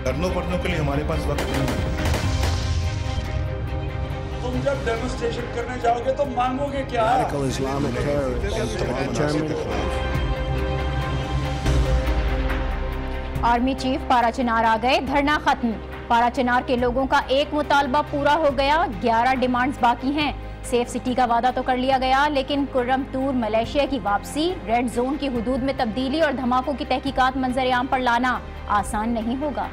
धरनों पढ़नों के लिए हमारे पास वक्त नहीं है। तुम जब डेमोन्स्ट्रेशन करने जाओगे तो मांगोगे क्या? आर्मी चीफ पारा चिनार आ गए, धरना खत्म। पारा चिनार के लोगों का एक मुतालबा पूरा हो गया, 11 डिमांड्स बाकी हैं। सेफ सिटी का वादा तो कर लिया गया, लेकिन कुर्रम टूर मलेशिया की वापसी, रेड जोन की हुदूद में तब्दीली और धमाकों की तहकीकात मंजर-ए-आम पर लाना आसान नहीं होगा।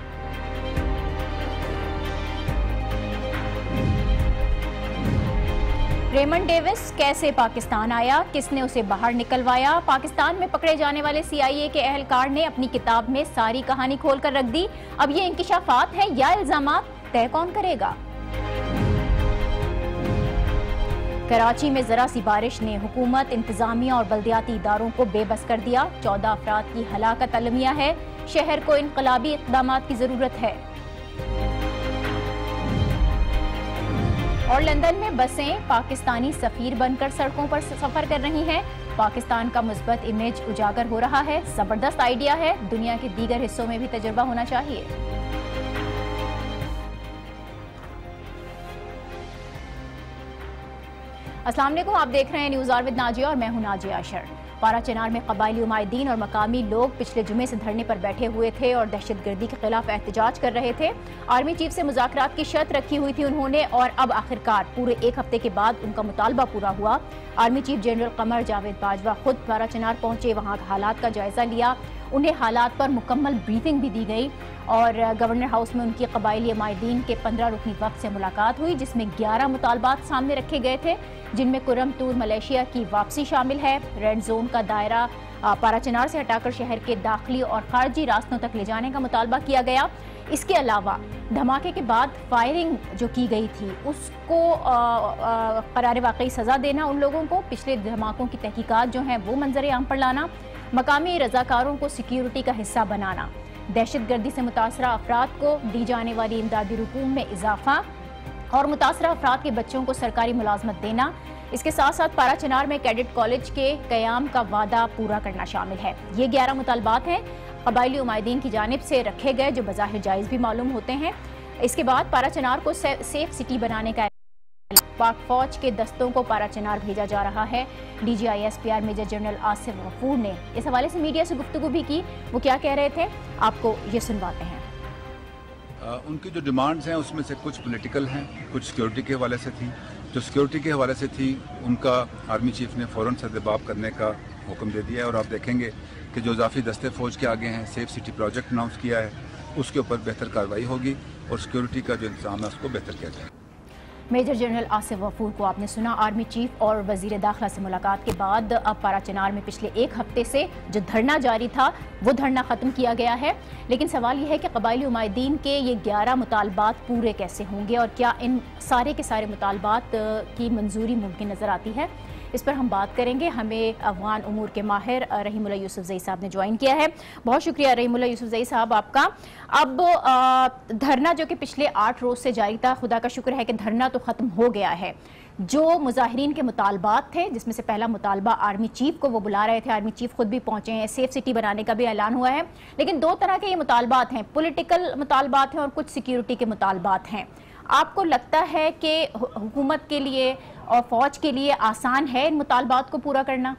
रेमंड डेविस कैसे पाकिस्तान आया, किसने उसे बाहर निकलवाया? पाकिस्तान में पकड़े जाने वाले CIA के अहलकार ने अपनी किताब में सारी कहानी खोल कर रख दी। अब ये इंकिशाफात है या इल्जामात, तय कौन करेगा? कराची में जरा सी बारिश ने हुकूमत, इंतजामिया और बल्दियाती इदारों को बेबस कर दिया। 14 अफराद की हलाकत अलमिया है। शहर को इनकलाबी इक़दामात की जरूरत है। और लंदन में बसें पाकिस्तानी सफीर बनकर सड़कों पर सफर कर रही हैं। पाकिस्तान का मुस्बत इमेज उजागर हो रहा है। जबरदस्त आइडिया है, दुनिया के दीगर हिस्सों में भी तजुर्बा होना चाहिए। अस्सलाम वालेकुम, आप देख रहे हैं न्यूज़ आवर विद नाजिया और मैं हूं नाजिया अशर। पारा चिनार में कबायली उमायदीन और मकामी लोग पिछले जुमे से धरने पर बैठे हुए थे और दहशतगर्दी के खिलाफ एहतजाज कर रहे थे। आर्मी चीफ से मुज़ाकरात की शर्त रखी हुई थी उन्होंने, और अब आखिरकार पूरे एक हफ्ते के बाद उनका मुतालबा पूरा हुआ। Army chief general Qamar Javed Bajwa खुद पारा चिनार पहुंचे, वहां हालात का जायजा लिया। उन्हें हालात पर मुकम्मल ब्रीफिंग भी दी गई और गवर्नर हाउस में उनकी कबायली उमायदीन के 15 रुकनी वफ्द से मुलाकात हुई, जिसमें 11 मुतालबात सामने रखे गए थे, जिनमें कुर्रम टूर मलेशिया की वापसी शामिल है। रेड जोन का दायरा पारा चिनार से हटाकर शहर के दाखिली और खारजी रास्तों तक ले जाने का मुतालबा किया गया। इसके अलावा धमाके के बाद फायरिंग जो की गई थी उसको करार वाकई सज़ा देना, उन लोगों को पिछले धमाकों की तहकीकात जो हैं वो मंजर-ए-आम पर लाना, मकामी रजाकारों को सिक्योरिटी का हिस्सा बनाना, दहशतगर्दी से मुतासरा अफराद को दी जाने वाली इमदादी रकूम में इजाफा और मुतासरा अफराद के बच्चों को सरकारी मुलाजमत देना। इसके साथ साथ पारा चिनार में कैडेट कॉलेज के क़याम का वादा पूरा करना शामिल है। ये 11 मुतालबात हैं कबायली उमायदीन की जानिब से रखे गए, जो बज़ाहिर जायज़ भी मालूम होते हैं। इसके बाद पारा चिनार को सेफ सिटी बनाने का पाक फौज के दस्तों को पारा चिनार भेजा जा रहा है। DGISPR major general Asif Ghafoor ने इस हवाले से मीडिया से गुफ्तगू भी की। वो क्या कह रहे थे, आपको ये सुनवाते हैं। उनकी जो डिमांड्स हैं उसमें से कुछ पॉलिटिकल हैं, कुछ सिक्योरिटी के हवाले से थी। जो सिक्योरिटी के हवाले से थी उनका आर्मी चीफ ने फ़ौरन सद्दबाब करने का हुक्म दे दिया है और आप देखेंगे कि जो इजाफी दस्ते फ़ौज के आगे हैं, सेफ सिटी प्रोजेक्ट अनाउंस किया है, उसके ऊपर बेहतर कार्रवाई होगी और सिक्योरिटी का जो इंतजाम है उसको बेहतर किया जाए। मेजर जनरल आसिफ गफूर को आपने सुना। आर्मी चीफ और वजीर दाखिला से मुलाकात के बाद अब पारा चिनार में पिछले एक हफ्ते से जो धरना जारी था वो धरना ख़त्म किया गया है, लेकिन सवाल यह है कि कबायली उमायदीन के ये 11 मुतालबात पूरे कैसे होंगे और क्या इन सारे के सारे मुतालबात की मंजूरी मुमकिन नज़र आती है। इस पर हम बात करेंगे। हमें अफगान उमूर के माहिर रहीमुल्लाह यूसुफजई साहब ने ज्वाइन किया है। बहुत शुक्रिया रहीमुल्लाह यूसुफजई साहब आपका। अब धरना जो कि पिछले 8 रोज़ से जारी था, खुदा का शुक्र है कि धरना तो ख़त्म हो गया है। जो मुजाहिरीन के मुतालबात थे, जिसमें से पहला मुतालबा आर्मी चीफ को वो बुला रहे थे, आर्मी चीफ खुद भी पहुंचे हैं, सेफ सिटी बनाने का भी ऐलान हुआ है, लेकिन 2 तरह के ये मुतालबात हैं, पॉलिटिकल मुतालबात हैं और कुछ सिक्योरिटी के मुतालबात हैं। आपको लगता है कि हुकूमत के लिए और फौज के लिए आसान है इन मुतालबात को पूरा करना?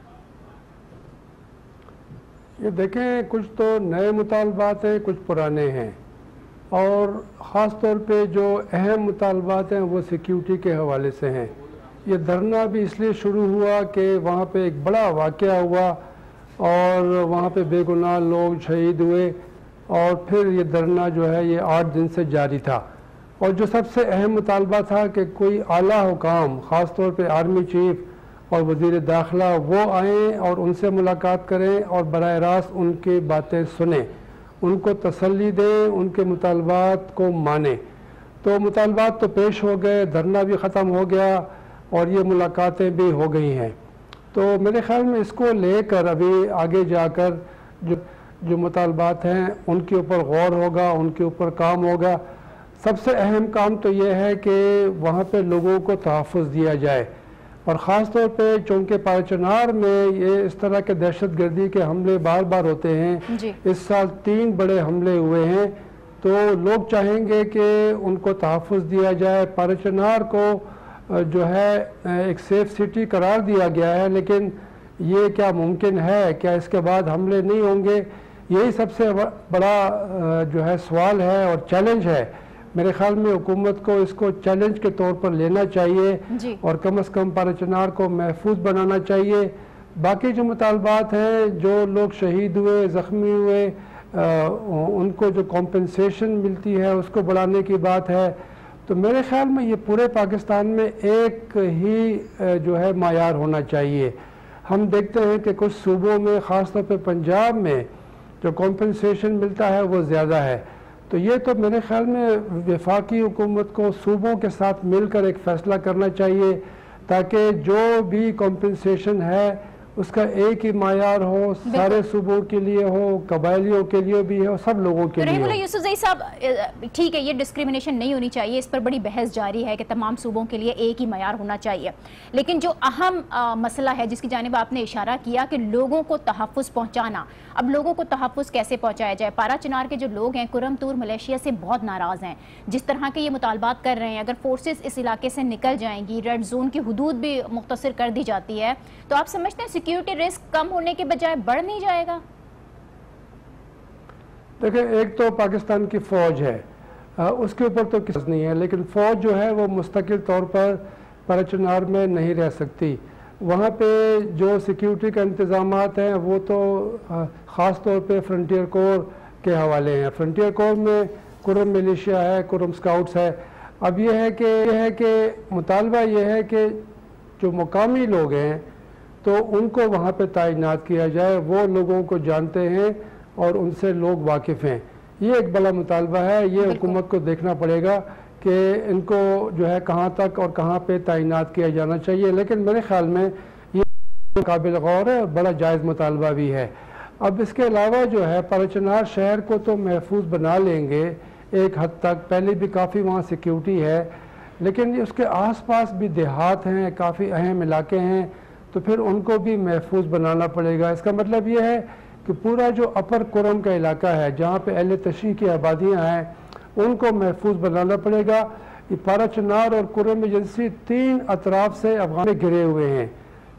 ये देखें, कुछ तो नए मुतालबात हैं, कुछ पुराने हैं, और ख़ास तौर पे जो अहम मुतालबात हैं वो सिक्योरिटी के हवाले से हैं। ये धरना भी इसलिए शुरू हुआ कि वहाँ पे एक बड़ा वाक़या हुआ और वहाँ पे बेगुनाह लोग शहीद हुए, और फिर ये धरना जो है ये 8 दिन से जारी था। और जो सबसे अहम मुतालबा था कि कोई आला हुकाम, ख़ास तौर पे आर्मी चीफ और वज़ीर दाखिला, वो आएँ और उनसे मुलाकात करें और बराह रास्त उनकी बातें सुने, उनको तसल्ली दें, उनके मुतालबात को माने। तो मुतालबात तो पेश हो गए, धरना भी ख़त्म हो गया और ये मुलाकातें भी हो गई हैं। तो मेरे ख़्याल में इसको लेकर अभी आगे जाकर जो मुतालबात हैं उनके ऊपर गौर होगा, उनके ऊपर काम होगा। सबसे अहम काम तो ये है कि वहाँ पे लोगों को तहफ़्फ़ुज़ दिया जाए, और ख़ास तौर पे चूँकि पारा चिनार में ये इस तरह के दहशत गर्दी के हमले बार बार होते हैं। इस साल 3 बड़े हमले हुए हैं, तो लोग चाहेंगे कि उनको तहफ़्फ़ुज़ दिया जाए। पाराचनार को जो है एक सेफ सिटी करार दिया गया है, लेकिन ये क्या मुमकिन है? क्या इसके बाद हमले नहीं होंगे? यही सबसे बड़ा जो है सवाल है और चैलेंज है। मेरे ख्याल में हुकूमत को इसको चैलेंज के तौर पर लेना चाहिए और कम से कम पाराचनार को महफूज बनाना चाहिए। बाकी जो मुतालबात हैं, जो लोग शहीद हुए, ज़ख्मी हुए, उनको जो कॉम्पनसेशन मिलती है उसको बढ़ाने की बात है, तो मेरे ख्याल में ये पूरे पाकिस्तान में एक ही जो है मायार होना चाहिए। हम देखते हैं कि कुछ सूबों में, ख़ास तौर पे पंजाब में जो कॉम्पनसेशन मिलता है वो ज़्यादा है। तो ये तो मेरे ख्याल में वफाकी हुकूमत को सूबों के साथ मिलकर एक फ़ैसला करना चाहिए ताकि जो भी कॉम्पनसेशन है उसका एक ही मायार हो, सारे सूबों के लिए हो, कबायलियों के लिए भी हो, सब लोगों के लिए हो। यूसुफ साहब, ठीक है, ये डिस्क्रिमिनेशन नहीं होनी चाहिए, इस पर बड़ी बहस जारी है कि तमाम सूबों के लिए एक ही मायार होना चाहिए, लेकिन जो अहम मसला है जिसकी जानिब आपने इशारा किया कि लोगों को तहफ़्फ़ुज़ पहुँचाना, अब लोगों को तहफ़्फ़ुज़ कैसे पहुँचाया जाए? पाराचनार के जो लोग हैं कुरमतूर मलेशिया से बहुत नाराज़ हैं, जिस तरह के ये मुतालबात कर रहे हैं। अगर फोर्सेस इस इलाके से निकल जाएंगी, रेड जोन की हदूद भी मुख्तसर कर दी जाती है, तो आप समझते हैं सिक्योरिटी रिस्क कम होने के बजाय बढ़ नहीं जाएगा? देखिए, एक तो पाकिस्तान की फ़ौज है, उसके ऊपर तो किस नहीं है, लेकिन फ़ौज जो है वो मुस्तकिल तौर पर पाराचनार में नहीं रह सकती। वहाँ पे जो सिक्योरिटी का इंतज़ामात हैं वो तो ख़ास तौर पे फ्रंटियर कोर के हवाले हैं। फ्रंटियर कोर में कुरम मिलिशिया है, कुरम स्काउट्स है। अब ये है कि मुतालबा ये है कि जो मुकामी लोग हैं तो उनको वहाँ पे तैनात किया जाए, वो लोगों को जानते हैं और उनसे लोग वाकिफ़ हैं। ये एक बड़ा मुतालबा है, ये हुकूमत को देखना पड़ेगा कि इनको जो है कहाँ तक और कहाँ पे तैनात किया जाना चाहिए। लेकिन मेरे ख्याल में ये काबिल गौर है और बड़ा जायज़ मुतालबा भी है। अब इसके अलावा जो है पाराचनार शहर को तो महफूज बना लेंगे एक हद तक, पहले भी काफ़ी वहाँ सिक्योरिटी है, लेकिन उसके आस पास भी देहात हैं, काफ़ी अहम इलाके हैं, तो फिर उनको भी महफूज बनाना पड़ेगा। इसका मतलब ये है कि पूरा जो अपर कुरम का इलाका है जहाँ पे अहले तशी की आबादियाँ हैं उनको महफूज बनाना पड़ेगा। ये पाराचनार और कुरम एजेंसी तीन अतराफ से अफगान में घिरे हुए हैं।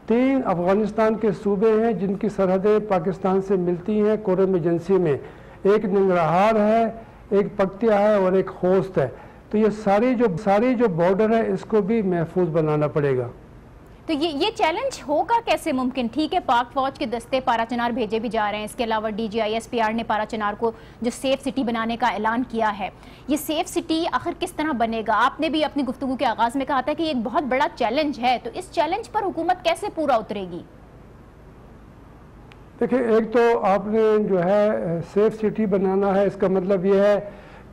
तीन अफगानिस्तान के सूबे हैं जिनकी सरहदें पाकिस्तान से मिलती हैं कुरम एजेंसी में। एक नंगरहार है, एक पक्तिया है और एक खोस्त है। तो ये सारी जो बॉर्डर है इसको भी महफूज बनाना पड़ेगा। तो ये चैलेंज होगा कैसे मुमकिन? ठीक है, पाक फौज के दस्ते पाराचनार भेजे भी जा रहे हैं, इसके अलावा DGISPR ने पाराचनार को जो सेफ सिटी बनाने का ऐलान किया है, ये सेफ सिटी आखिर किस तरह बनेगा? आपने भी अपनी गुफ्तगू के आगाज में कहा था कि ये एक बहुत बड़ा चैलेंज है, तो इस चैलेंज पर हुकूमत कैसे पूरा उतरेगी? देखिए, एक तो आपने जो है सेफ सिटी बनाना है, इसका मतलब ये है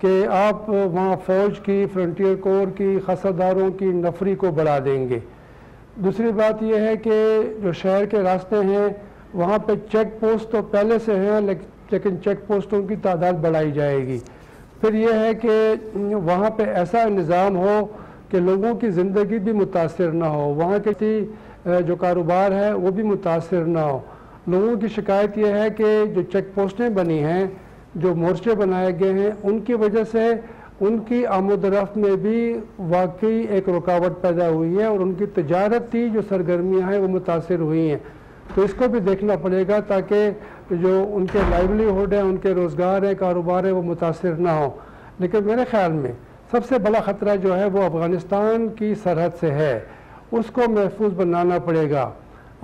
कि आप वहाँ फ़ौज की, फ्रंटियर कोर की, खसादारों की नफरी को बढ़ा देंगे। दूसरी बात यह है कि जो शहर के रास्ते हैं वहाँ पे चेक पोस्ट तो पहले से हैं, लेकिन चेक पोस्टों की तादाद बढ़ाई जाएगी। फिर यह है कि वहाँ पे ऐसा निज़ाम हो कि लोगों की ज़िंदगी भी मुतासिर ना हो, वहाँ के जो कारोबार है वो भी मुतासिर ना हो। लोगों की शिकायत यह है कि जो चेक पोस्टें बनी हैं, जो मोर्चे बनाए गए हैं, उनकी वजह से उनकी आमद-ओ-रफ्त में भी वाकई एक रुकावट पैदा हुई है और उनकी तजारती जो सरगर्मियाँ हैं वो मुतासिर हुई हैं। तो इसको भी देखना पड़ेगा ताकि जो उनके लाइवलीहुड है, उनके रोज़गार है, कारोबार है, वो मुतासिर ना हो। लेकिन मेरे ख़्याल में सबसे बड़ा ख़तरा जो है वो अफ़गानिस्तान की सरहद से है, उसको महफूज बनाना पड़ेगा।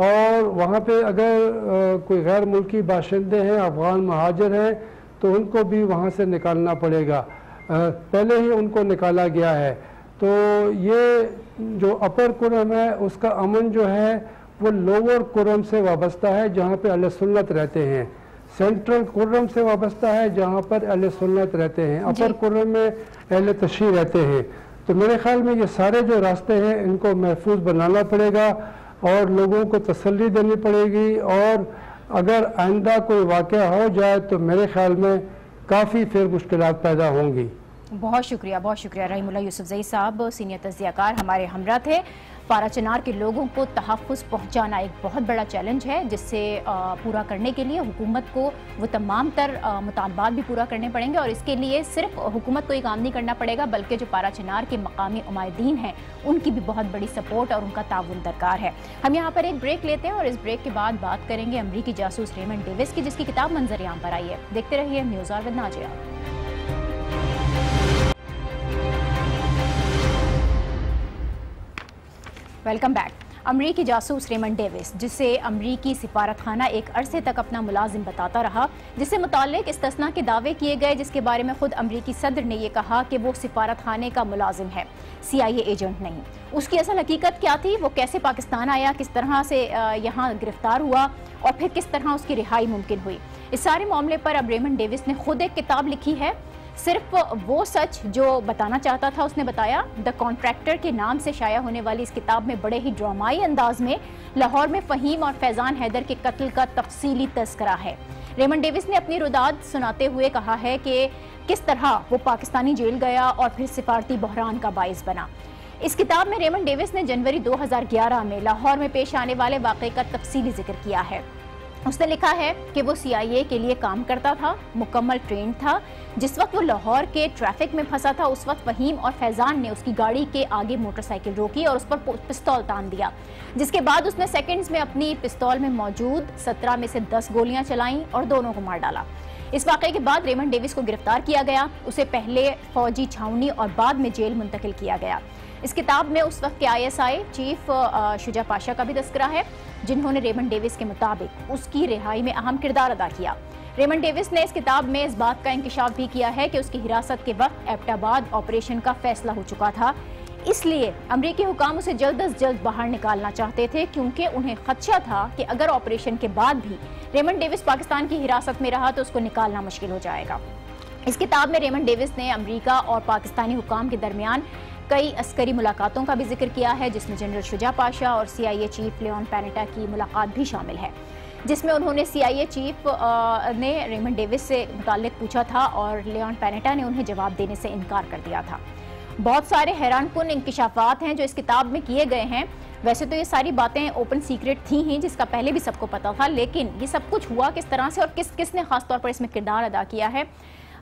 और वहाँ पे अगर कोई गैर मुल्की बाशिंदे हैं, अफ़गान महाजर हैं, तो उनको भी वहाँ से निकालना पड़ेगा। पहले ही उनको निकाला गया है। तो ये जो अपर कुरम है उसका अमन जो है वो लोअर कुरम से वाबस्ता है जहाँ पे अहले सुन्नत रहते हैं, सेंट्रल कुरम से वाबस्ता है जहाँ पर अहले सुन्नत रहते हैं, अपर कुरम में अहले तशी रहते हैं। तो मेरे ख्याल में ये सारे जो रास्ते हैं इनको महफूज बनाना पड़ेगा और लोगों को तसल्ली देनी पड़ेगी। और अगर आइंदा कोई वाक़या हो जाए तो मेरे ख्याल में काफ़ी फिर मुश्किलात पैदा होंगी। बहुत शुक्रिया रहीमुल्लाह यूसुफजई साहब, सीनियर तज्जियाकार हमारे हमरा थे। पारा चनार के लोगों को तहफ़्फ़ुज़ पहुँचाना एक बहुत बड़ा चैलेंज है, जिससे पूरा करने के लिए हुकूमत को वो तमाम तर मुतालबात भी पूरा करने पड़ेंगे और इसके लिए सिर्फ हुकूमत को ही काम नहीं करना पड़ेगा, बल्कि जो पारा चनार के मकामी उमायदीन हैं उनकी भी बहुत बड़ी सपोर्ट और उनका ताउन दरकार है। हम यहाँ पर एक ब्रेक लेते हैं और इस ब्रेक के बाद बात करेंगे अमरीकी जासूस रेमंड डेविस की, जिसकी किताब मंजर-ए-आम पर आई है। देखते रहिए news hour with Nazia. Welcome back. अमरीकी जासूस रेमंड डेविस, जिसे अमरीकी सिफारतखाना एक अरसे तक अपना मुलाजिम बताता रहा, जिससे मुताल्लिक इस्तिस्ना के दावे किए गए, जिसके बारे में खुद अमरीकी सदर ने यह कहा कि वो सिफारतखाने का मुलाजिम है, CIA एजेंट नहीं। उसकी असल हकीकत क्या थी, वो कैसे पाकिस्तान आया, किस तरह से यहाँ गिरफ्तार हुआ और फिर किस तरह उसकी रिहाई मुमकिन हुई, इस सारे मामले पर अब रेमंड डेविस ने खुद एक किताब लिखी है। सिर्फ वो सच जो बताना चाहता था उसने बताया। द कॉन्ट्रैक्टर के नाम से शाया होने वाली इस किताब में बड़े ही ड्रामाई अंदाज में लाहौर में फ़हीम और फैज़ान हैदर के कत्ल का तफसीली तज़किरा है। रेमंड डेविस ने अपनी रुदाद सुनाते हुए कहा है कि किस तरह वो पाकिस्तानी जेल गया और फिर सिफारती बहरान का बाइस बना। इस किताब में रेमंड डेविस ने जनवरी 2011 में लाहौर में पेश आने वाले वाक़े का तफसीली जिक्र किया है। उसने लिखा है कि वो CIA के लिए काम करता था, मुकम्मल ट्रेन था। जिस वक्त वो लाहौर के ट्रैफिक में फंसा था, उस वक्त फ़हीम और फैज़ान ने उसकी गाड़ी के आगे मोटरसाइकिल रोकी और उस पर पिस्तौल तान दिया, जिसके बाद उसने सेकंड्स में अपनी पिस्तौल में मौजूद 17 में से 10 गोलियां चलाईं और दोनों को मार डाला। इस वाक़े के बाद रेमंड डेविस को गिरफ्तार किया गया, उसे पहले फौजी छावनी और बाद में जेल मुंतकिल किया गया। इस किताब में उस वक्त के ISI चीफ शुजा पाशा का भी तज़किरा है, जिन्होंने रेमंड डेविस के मुताबिक उसकी रिहाई में अहम किरदार अदा किया। रेमंड डेविस ने इस किताब में इस बात का इंकिशाफ भी किया है कि उसकी हिरासत के वक्त एबटाबाद ऑपरेशन का फैसला हो चुका था, इसलिए अमरीकी हुकाम उसे जल्द अज जल्द बाहर निकालना चाहते थे, क्योंकि उन्हें खदशा था कि अगर ऑपरेशन के बाद भी रेमंड डेविस पाकिस्तान की हिरासत में रहा तो उसको निकालना मुश्किल हो जाएगा। इस किताब में रेमंड डेविस ने अमरीका और पाकिस्तानी हुकाम के दरमियान कई अस्करी मुलाकातों का भी जिक्र किया है, जिसमें जनरल शुजा पाशा और CIA चीफ लियोन पैनेटा की मुलाकात भी शामिल है, जिसमें उन्होंने CIA चीफ ने रेमंड डेविस से मुताल्लिक पूछा था और लियोन पैनेटा ने उन्हें जवाब देने से इनकार कर दिया था। बहुत सारे हैरानकुन इंकिशाफात हैं जो इस किताब में किए गए हैं। वैसे तो ये सारी बातें ओपन सीक्रेट थी ही, जिसका पहले भी सबको पता था, लेकिन ये सब कुछ हुआ किस तरह से और किसने खासतौर पर इसमें किरदार अदा किया है।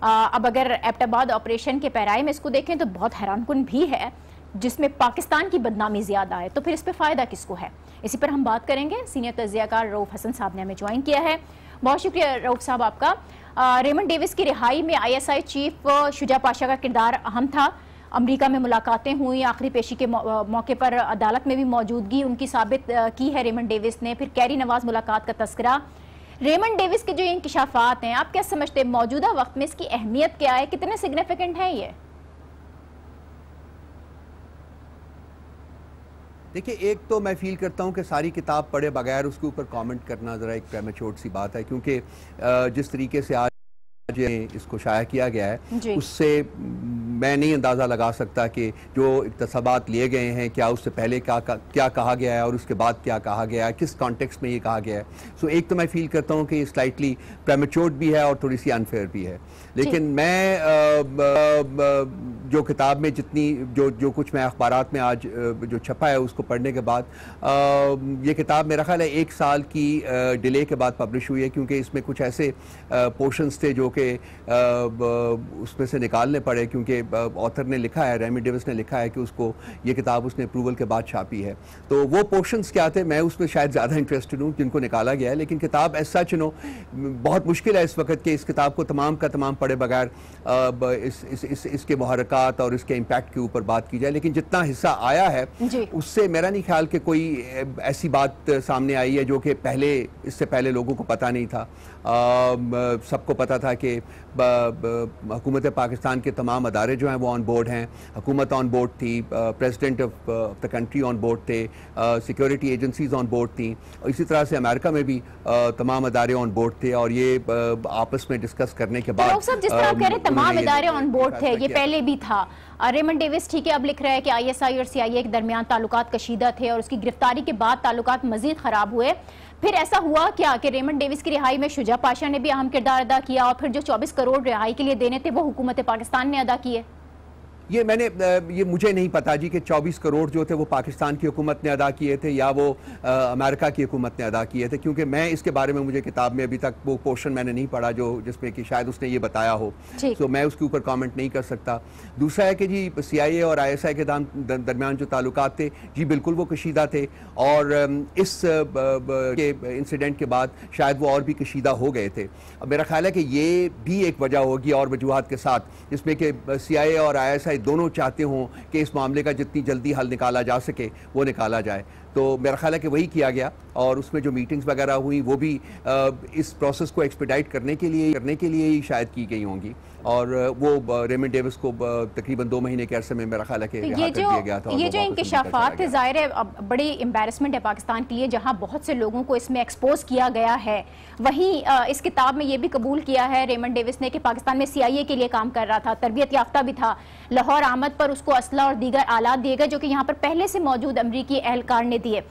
अब अगर एबटाबाद ऑपरेशन के पैराए में इसको देखें तो बहुत हैरानकुन भी है, जिसमें पाकिस्तान की बदनामी ज़्यादा है, तो फिर इस पर फ़ायदा किसको है, इसी पर हम बात करेंगे। सीनियर तज्जियाकार रऊफ हसन साहब ने हमें ज्वाइन किया है। बहुत शुक्रिया रऊफ साहब आपका। रेमंड डेविस की रिहाई में ISI चीफ शुजा पाशा का किरदार अहम था। अमरीका में मुलाकातें हुई, आखिरी पेशी के मौके पर अदालत में भी मौजूदगी उनकी साबित की है रेमंड डेविस ने। फिर कैरी नवाज मुलाकात का तस्करा। रेमंड डेविस के जो इंकिशाफात हैं, आप क्या समझते हैं मौजूदा वक्त में इसकी अहमियत क्या है, कितने सिग्निफिकेंट है ये? देखिए, एक तो मैं फील करता हूँ कि सारी किताब पढ़े बगैर उसके ऊपर कमेंट करना ज़रा एक प्रेमेच्योर सी बात है, क्योंकि जिस तरीके से आज इसको शाया किया गया है उससे मैं नहीं अंदाज़ा लगा सकता कि जो इक्तसाबात लिए गए हैं क्या उससे पहले क्या कहा गया है और उसके बाद क्या कहा गया है, किस कॉन्टेक्स्ट में ये कहा गया है। सो एक तो मैं फील करता हूँ कि ये स्लाइटली प्रेमेच्योर भी है और थोड़ी सी अनफेयर भी है। लेकिन मैं जो किताब में जितनी जो कुछ मैं अखबारात में आज जो छपा है उसको पढ़ने के बाद ये किताब मेरा ख्याल है 1 साल की डिले के बाद पब्लिश हुई है, क्योंकि इसमें कुछ ऐसे पोर्शंस थे जो कि उसमें से निकालने पड़े, क्योंकि ऑथर ने लिखा है, रेमंड डेविस ने लिखा है कि उसको ये किताब उसने अप्रूवल के बाद छापी है। तो वो पोर्शंस क्या थे, मैं उसमें शायद ज़्यादा इंटरेस्टेड हूँ जिनको निकाला गया है। लेकिन किताब ऐसा चुनो बहुत मुश्किल है इस वक्त कि इस किताब को तमाम का तमाम पढ़े बगैर इसके मुहर्रकात और इसके इम्पैक्ट के ऊपर बात की जाए। लेकिन जितना हिस्सा आया है उससे मेरा नहीं ख्याल कि कोई ऐसी बात सामने आई है जो कि इससे पहले लोगों को पता नहीं था। सबको पता था कि हुकूमत पाकिस्तान के तमाम अदारे जो हैं वो ऑन बोर्ड हैं, हुकूमत ऑन बोर्ड थी, president of the country on board थे, सिक्योरिटी एजेंसीज ऑन बोर्ड थी, और इसी तरह से अमेरिका में भी तमाम अदारे ऑन बोर्ड थे। और ये आपस में डिस्कस करने के बाद जिस तरह आप कह रहे हैं तमाम अदारे ऑन बोर्ड थे, ये पहले भी था। रेमंड डेविस ठीक है अब लिख रहा है कि ISI और CIA के दरमियान ताल्लुकात कशीदा थे और उसकी गिरफ्तारी के बाद ताल्लुकात मजीद खराब हुए। फिर ऐसा हुआ क्या कि रेमंड डेविस की रिहाई में शुजा पाशा ने भी अहम किरदार अदा किया और फिर जो 24 करोड़ रिहाई के लिए देने थे वो हुकूमत पाकिस्तान ने अदा किए? ये मुझे नहीं पता जी कि 24 करोड़ जो थे वो पाकिस्तान की हुकूमत ने अदा किए थे या वो अमेरिका की हुकूमत ने अदा किए थे, क्योंकि मैं इसके बारे में मुझे किताब में अभी तक वो पोर्शन मैंने नहीं पढ़ा जो जिसमें कि शायद उसने ये बताया हो, तो मैं उसके ऊपर कमेंट नहीं कर सकता। दूसरा है कि जी CIA और ISI के दरमियान जो ताल्लुकात थे जी बिल्कुल वो कशीदा थे, और इस इंसिडेंट के बाद शायद वो और भी कशीदा हो गए थे। अब मेरा ख्याल है कि ये भी एक वजह होगी और वजूहात के साथ, जिसमें कि CIA और ISI दोनों चाहते हों कि इस मामले का जितनी जल्दी हल निकाला जा सके वो निकाला जाए। तो मेरा ख्याल है कि वही किया गया, और उसमें जो मीटिंग्स वगैरह हुई वो भी इस प्रोसेस को एक्सपेडाइट करने के लिए ही शायद की गई होंगी, और वो रेमंड डेविस को तकरीबन 2 महीने के अरसे में मेरा ख्याल है कि रिहा कर दिया गया था। ये जो इंकशाफात थे, ज़ाहिर है बड़ी एम्बैरसमेंट है पाकिस्तान के लिए, जहां बहुत से लोगों को इसमें एक्सपोज किया गया है। वहीं इस किताब में ये भी कबूल किया है रेमंड डेविस ने कि पाकिस्तान में CIA के लिए काम कर रहा था, तरबियत याफ्ता भी था। लाहौर आमद पर उसको असला और दीगर आलात दिए गए जो कि यहाँ पर पहले से मौजूद अमरीकी एहलकार ने दिए।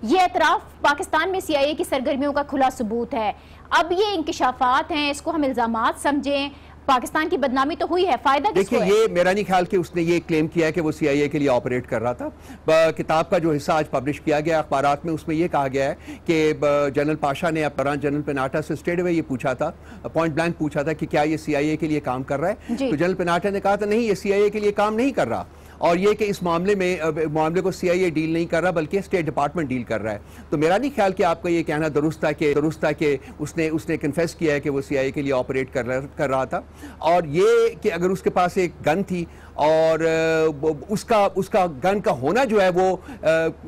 ये एतराफ़ पाकिस्तान में CIA की सरगर्मियों का खुला सबूत है। अब ये इंकशाफात हैं, इसको हम इल्ज़ामात समझें, पाकिस्तान की बदनामी तो हुई है, फायदा किसको है? देखिए, ये मेरा नहीं ख्याल कि उसने ये क्लेम किया है कि वो CIA के लिए ऑपरेट कर रहा था। किताब का जो हिस्सा आज पब्लिश किया गया अखबारात में, उसमें ये कहा गया है कि जनरल पाशा ने जनरल पेनाटा से स्ट्रेट अवे ये पूछा था, पॉइंट ब्लैंक पूछा था कि क्या ये CIA के लिए काम कर रहा है, तो जनरल पेनाटा ने कहा था नहीं, ये CIA के लिए काम नहीं कर रहा, और ये कि इस मामले को CIA डील नहीं कर रहा बल्कि स्टेट डिपार्टमेंट डील कर रहा है। तो मेरा नहीं ख्याल कि आपका ये कहना दुरुस्त था कि उसने कन्फेस किया है कि वो CIA के लिए ऑपरेट कर रहा था, और ये कि अगर उसके पास एक गन थी और उसका गन का होना जो है वो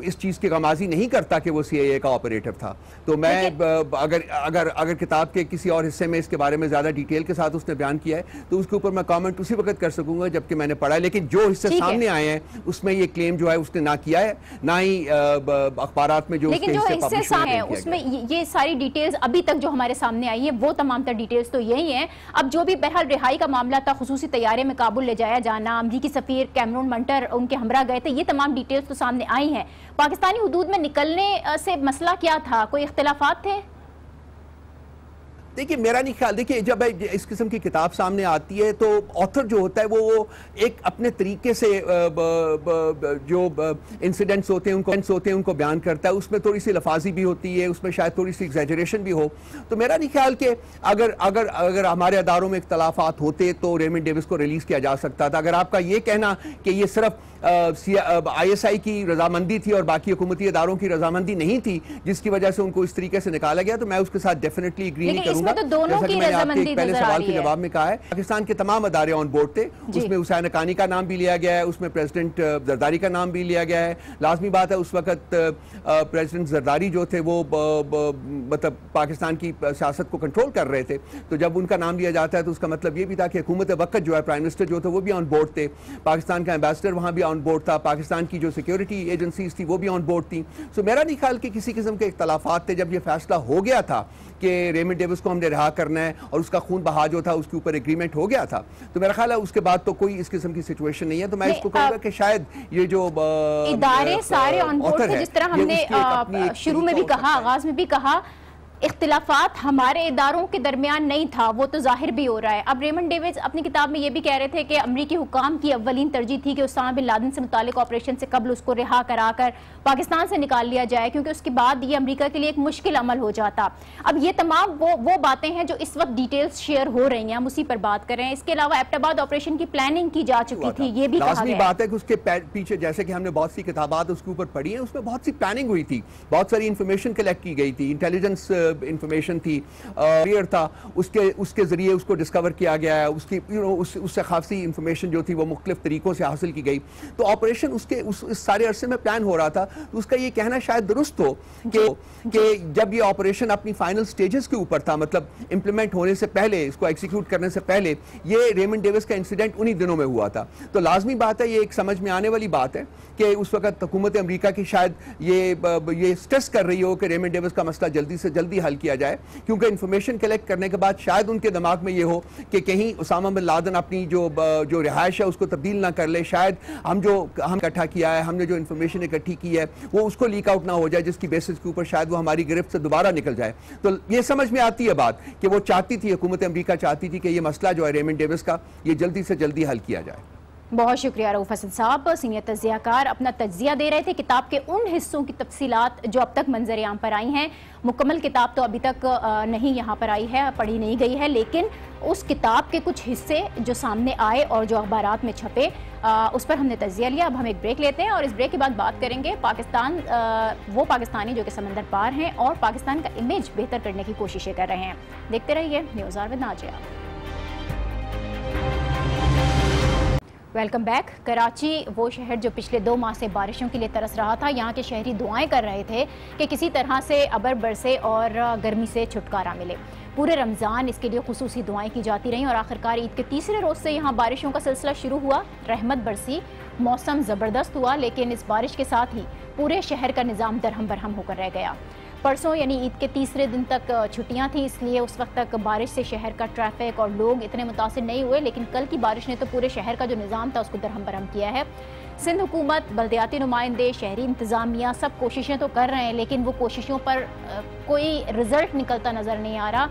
इस चीज़ की गमाजी नहीं करता कि वो CIA का ऑपरेटर था। तो मैं अगर किताब के किसी और हिस्से में इसके बारे में ज़्यादा डिटेल के साथ उसने बयान किया है तो उसके ऊपर मैं कमेंट उसी वक्त कर सकूंगा जबकि मैंने पढ़ा है, लेकिन जो हिस्से सामने आए हैं उसमें ये क्लेम जो है उसने ना किया है, ना ही अखबारात में जो उसके हिस्से हैं उसमें ये सारी डिटेल्स अभी तक जो हमारे सामने आई है वो तमाम तर डिटेल्स तो यही हैं। अब जो भी बहरहाल रिहाई का मामला था, खुसूसी तैयारे में काबुल ले जाया जाना, अमरीकी सफीर कैमरून मंटर उनके हमरा गए थे, ये तमाम डिटेल्स तो सामने आई हैं। पाकिस्तानी हुदूद में निकलने से मसला क्या था, कोई इख्तिलाफात थे? देखिए, मेरा नहीं ख्याल, देखिए जब इस किस्म की किताब सामने आती है तो ऑथर जो होता है वो एक अपने तरीके से जो इंसिडेंट्स होते हैं उनको बयान करता है, उसमें थोड़ी सी लफाजी भी होती है, उसमें शायद थोड़ी सी एग्जैजरेशन भी हो। तो मेरा नहीं ख्याल कि अगर हमारे अदारों में इख्तलाफात होते तो रेमंड डेविस को रिलीज किया जा सकता था। अगर आपका ये कहना कि ये सिर्फ ISI की रजामंदी थी और बाकी हुकूमती अदारों की रजामंदी नहीं थी जिसकी वजह से उनको इस तरीके से निकाला गया, तो मैं उसके साथ डेफिनेटली एग्री नहीं करूंगा। तो जैसा कि मैंने आपके पहले सवाल के जवाब में कहा है, पाकिस्तान के तमाम अदारे ऑन बोर्ड थे, उसमें हुसैन हक्कानी का नाम भी लिया गया है, उसमें प्रेसिडेंट जरदारी का नाम भी लिया गया है। लाजमी बात है उस वक्त प्रेसिडेंट जरदारी जो थे वो मतलब पाकिस्तान की सियासत को कंट्रोल कर रहे थे, तो जब उनका नाम लिया जाता है तो उसका मतलब ये भी था कि हुकूमत वक्त जो है प्राइम मिनिस्टर जो थे वो भी ऑन बोर्ड थे, पाकिस्तान का एम्बेसडर वहाँ भी ऑन बोर्ड था, पाकिस्तान की जो सिक्योरिटी एजेंसीज थी वो भी ऑन बोर्ड थी। सो मेरा नहीं ख्याल कि किसी किस्म के इख्तलाफात थे। जब ये फैसला हो गया था कि रेमंड डेविस को हमने रिहा करना है और उसका खून बहा जो था उसके ऊपर एग्रीमेंट हो गया था, तो मेरा ख्याल है उसके बाद तो कोई इस किस्म की सिचुएशन नहीं है। तो मैं इसको कहूँगा कि शायद ये जो इदारे सारे ऑन बोर्ड थे, जिस तरह हमने शुरू में भी कहा, आगाज में भी कहा, इख्तिलाफात हमारे इदारों के दरमियान नहीं था, वो तो जाहिर भी हो रहा है। अब रेमंड डेविस अपनी किताब में ये भी कह रहे थे कि अमरीकी हुकाम की अव्वलीन तरजीह थी कि उसामा बिन लादेन से मुतालिक ऑपरेशन से कबल उसको रिहा कराकर पाकिस्तान से निकाल लिया जाए, क्योंकि उसके बाद ये अमरीका के लिए एक मुश्किल अमल हो जाता। अब ये तमाम वो बातें हैं जो इस वक्त डिटेल्स शेयर हो रही हैं, हम उसी पर बात कर रहे हैं। इसके अलावा एबटाबाद ऑपरेशन की प्लानिंग की जा चुकी थी, ये भी लाजमी बात है कि उसके पीछे जैसे कि हमने बहुत सी किताबात उसके ऊपर पढ़ी है, उसमें बहुत सी प्लानिंग हुई थी, बहुत सारी इंफॉर्मेशन कलेक्ट की गई थी, इंटेलिजेंस इंफॉर्मेशन था, उसके जरिए उसको डिस्कवर किया गया है, उससे खासी इंफॉर्मेशन जो थी वो मुख्तलिफ तरीकों से हासिल की गई। तो ऑपरेशन उस सारे अरसे में प्लान हो रहा था। तो उसका ये कहना शायद दुरुस्त हो कि जब ये ऑपरेशन अपनी फाइनल स्टेजेस के ऊपर था, मतलब इंप्लीमेंट होने से पहले, इसको एग्जीक्यूट करने से पहले, ये रेमंड डेविस का इंसिडेंट उन्हीं दिनों में हुआ था। तो लाजमी बात है, ये एक समझ में आने वाली बात है कि उस वक्त हुकूमत अमरीका की शायद ये स्ट्रेस कर रही हो कि रेमंड डेविस का मसला जल्दी से जल्दी हल किया जाए, क्योंकि इंफॉर्मेशन कलेक्ट करने के बाद शायद उनके दिमाग में ये हो कि कहीं उसामा बिन लादेन अपनी जो रिहाइश है उसको तब्दील ना कर ले, शायद हम इकट्ठा किया है, हमने जो इंफॉर्मेशन इकट्ठी की है वो उसको लीक आउट ना हो जाए, जिसकी बेसिस के ऊपर शायद वो हमारी गिरफ्त से दोबारा निकल जाए। तो ये समझ में आती है बात कि वो चाहती थी, हुकूमत अमरीका चाहती थी कि ये मसला जो है रेमंड डेविस का, ये जल्दी से जल्दी हल किया जाए। बहुत शुक्रिया रऊफ हसन साहब। सीनियर तज्जियाकार अपना तज्जिया दे रहे थे किताब के उन हिस्सों की तफसीलात जो अब तक मंजर आम पर आई हैं। मुकम्मल किताब तो अभी तक नहीं यहाँ पर आई है, पढ़ी नहीं गई है, लेकिन उस किताब के कुछ हिस्से जो सामने आए और जो अखबारात में छपे उस पर हमने तज्जिया लिया। अब हम एक ब्रेक लेते हैं और इस ब्रेक के बाद बात करेंगे पाकिस्तान, वो पाकिस्तानी जो कि समंदर पार हैं और पाकिस्तान का इमेज बेहतर करने की कोशिशें कर रहे हैं। देखते रहिए news hour with Nazia. Welcome back. Karachi वो शहर जो पिछले 2 माह से बारिशों के लिए तरस रहा था। यहाँ के शहरी दुआएं कर रहे थे कि किसी तरह से अबर बरसे और गर्मी से छुटकारा मिले। पूरे रमज़ान इसके लिए खुसूसी दुआएं की जाती रहीं और आखिरकार ईद के तीसरे रोज़ से यहाँ बारिशों का सिलसिला शुरू हुआ। रहमत बरसी, मौसम ज़बरदस्त हुआ, लेकिन इस बारिश के साथ ही पूरे शहर का निज़ाम दरहम बरहम होकर रह गया। परसों यानी ईद के तीसरे दिन तक छुट्टियां थी, इसलिए उस वक्त तक बारिश से शहर का ट्रैफिक और लोग इतने मुतासिर नहीं हुए, लेकिन कल की बारिश ने तो पूरे शहर का जो निज़ाम था उसको दरहम बरहम किया है। सिंध हुकूमत, बल्दियाती नुमाइंदे, शहरी इंतज़ामिया सब कोशिशें तो कर रहे हैं, लेकिन वो कोशिशों पर कोई रिजल्ट निकलता नज़र नहीं आ रहा।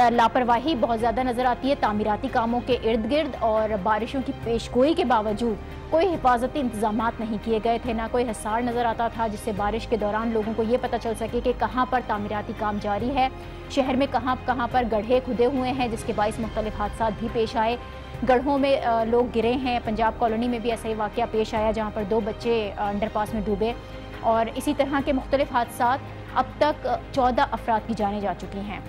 लापरवाही बहुत ज़्यादा नज़र आती है तामीराती कामों के इर्द गिर्द, और बारिशों की पेशगोई के बावजूद कोई हिफाजती इंतजामात नहीं किए गए थे, ना कोई हिसार नज़र आता था जिससे बारिश के दौरान लोगों को ये पता चल सके कि कहाँ पर तामीराती काम जारी है, शहर में कहाँ कहाँ पर गड्ढे खुदे हुए हैं, जिसके बाइस मुख्तलिफ हादसा भी पेश आए। गड्ढों में लोग गिरे हैं। पंजाब कॉलोनी में भी ऐसा ही वाक़या पेश आया जहाँ पर 2 बच्चे अंडरपास में डूबे, और इसी तरह के मुख्तलिफ हादसा अब तक 14 अफराद की जानें जा चुकी हैं।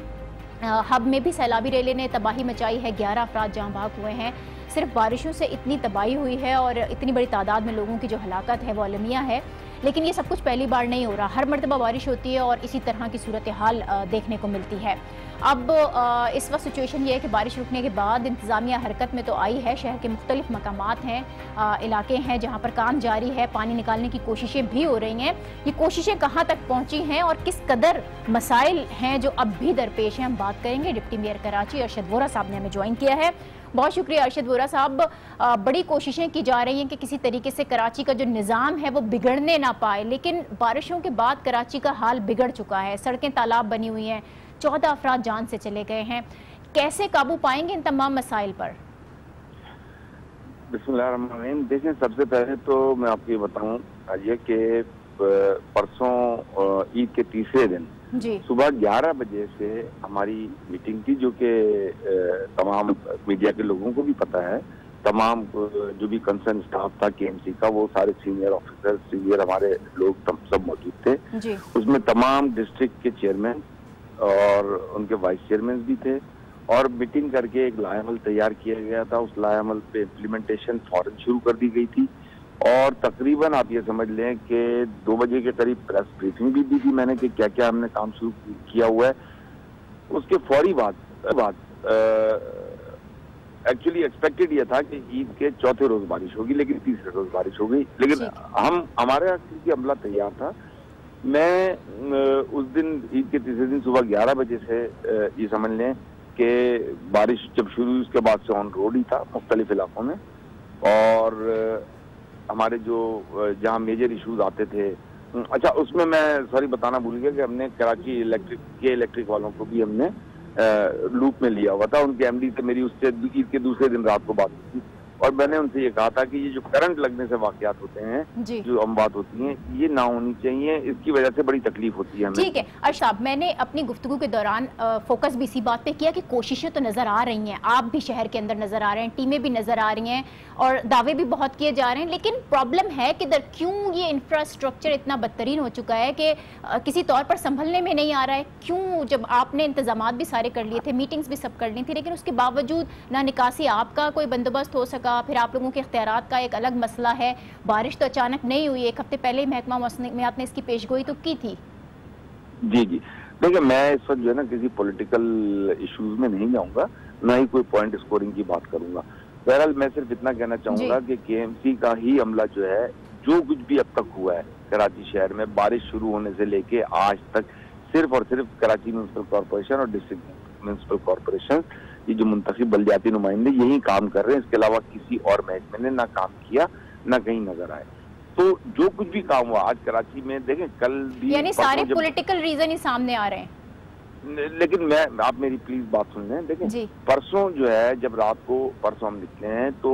हब में भी सैलाबी रेले ने तबाही मचाई है, 11 अफराद जाँ भाग हुए हैं। सिर्फ बारिशों से इतनी तबाही हुई है और इतनी बड़ी तादाद में लोगों की जो हलाकत है वो अलमिया है, लेकिन ये सब कुछ पहली बार नहीं हो रहा। हर मरतबा बारिश होती है और इसी तरह की सूरत हाल देखने को मिलती है। अब इस वक्त सिचुएशन ये है कि बारिश रुकने के बाद इंतज़ामिया हरकत में तो आई है। शहर के मुख्तलिफ मकामात हैं, इलाके हैं जहाँ पर काम जारी है, पानी निकालने की कोशिशें भी हो रही हैं। ये कोशिशें कहाँ तक पहुँची हैं और किस कदर मसाइल हैं जो अब भी दरपेश हैं, हम बात करेंगे। डिप्टी मेयर कराची अरशद वोरा साहब ने हमें ज्वाइन किया है। बहुत शुक्रिया अरशद वोरा साहब। बड़ी कोशिशें की जा रही हैं कि किसी तरीके से कराची का जो निज़ाम है वो बिगड़ने ना पाए, लेकिन बारिशों के बाद कराची का हाल बिगड़ चुका है। सड़कें तालाब बनी हुई हैं, 14 अफराद जान से चले गए हैं। कैसे काबू पाएंगे इन तमाम मसाइल पर? बिस्मिल्लाहिर्रहमानिर्रहीम। देखें, सबसे पहले तो मैं आपको ये बताऊं ये कि परसों ईद के तीसरे दिन सुबह 11 बजे से हमारी मीटिंग थी, जो कि तमाम मीडिया के लोगों को भी पता है, तमाम जो भी कंसर्न स्टाफ था केएमसी का, वो सारे सीनियर ऑफिसर, सीनियर हमारे लोग सब मौजूद थे। उसमें तमाम डिस्ट्रिक्ट के चेयरमैन और उनके वाइस चेयरमैन भी थे, और मीटिंग करके एक लाएमल तैयार किया गया था। उस लाएमल पे इम्प्लीमेंटेशन फौरन शुरू कर दी गई थी, और तकरीबन आप ये समझ लें कि 2 बजे के करीब प्रेस ब्रीफिंग भी दी थी मैंने कि क्या क्या हमने काम शुरू किया हुआ है। उसके फौरी बाद एक्चुअली एक्सपेक्टेड ये था कि ईद के चौथे रोज बारिश होगी, लेकिन तीसरे रोज बारिश हो गई। लेकिन हमारे क्योंकि अमला तैयार था, मैं उस दिन ईद के तीसरे दिन सुबह 11 बजे से ये समझ लें कि बारिश जब शुरू हुई उसके बाद से ऑन रोड ही था मुख्तलिफ इलाकों में, और हमारे जो जहाँ मेजर इश्यूज आते थे, अच्छा उसमें मैं सॉरी बताना भूल गया कि हमने कराची इलेक्ट्रिक वालों को भी हमने लूप में लिया हुआ था। उनके एमडी से मेरी उससे ईद के दूसरे दिन रात को बात हुई, और मैंने उनसे ये कहा था कि ये जो करंट लगने से वाकयात होते हैं, जो अमवात होती हैं, ये ना होनी चाहिए, इसकी वजह से बड़ी तकलीफ होती है हमें। ठीक है अरशद, मैंने अपनी गुफ्तगू के दौरान फोकस भी इसी बात पे किया कि कोशिशें तो नजर आ रही हैं, आप भी शहर के अंदर नजर आ रहे हैं, टीमें भी नजर आ रही हैं और दावे भी बहुत किए जा रहे हैं, लेकिन प्रॉब्लम है कि क्यों ये इंफ्रास्ट्रक्चर इतना बदतरीन हो चुका है कि किसी तौर पर संभलने में नहीं आ रहा है। क्यों, जब आपने इंतजामात भी सारे कर लिए थे, मीटिंग्स भी सब कर ली थी, लेकिन उसके बावजूद ना निकासी आपका कोई बंदोबस्त हो सका, फिर आप लोगों के इख्तियारात का एक अलग मसला है। बारिश तो अचानक नहीं हुई, 1 हफ्ते पहले ही महकमा मौसमियात ने इसकी पेशगोई तो की थी। जी देखिए, मैं इस वक्त जो है ना किसी पॉलिटिकल इश्यूज में नहीं जाऊंगा, ना ही कोई पॉइंट स्कोरिंग की बात करूंगा। बहरहाल मैं सिर्फ इतना कहना चाहूंगा कि केएमसी का ही अमला जो है, जो कुछ भी अब तक हुआ है कराची शहर में बारिश शुरू होने से लेके आज तक, सिर्फ और सिर्फ कराची म्युनिसिपल कॉरपोरेशन और डिस्ट्रिक्ट म्युनिसिपल कॉरपोरेशन, ये जो मुंतखब बल्दियाती नुमाइंदे यही काम कर रहे हैं। इसके अलावा किसी और महकमे ने ना काम किया, ना कहीं नजर आए। तो जो कुछ भी काम हुआ आज कराची में, देखें कल भी, यानी सारे पॉलिटिकल रीजन ही सामने आ रहे हैं। लेकिन आप मेरी प्लीज बात सुन लें। देखें परसों जो है, जब रात को परसों हम निकले हैं तो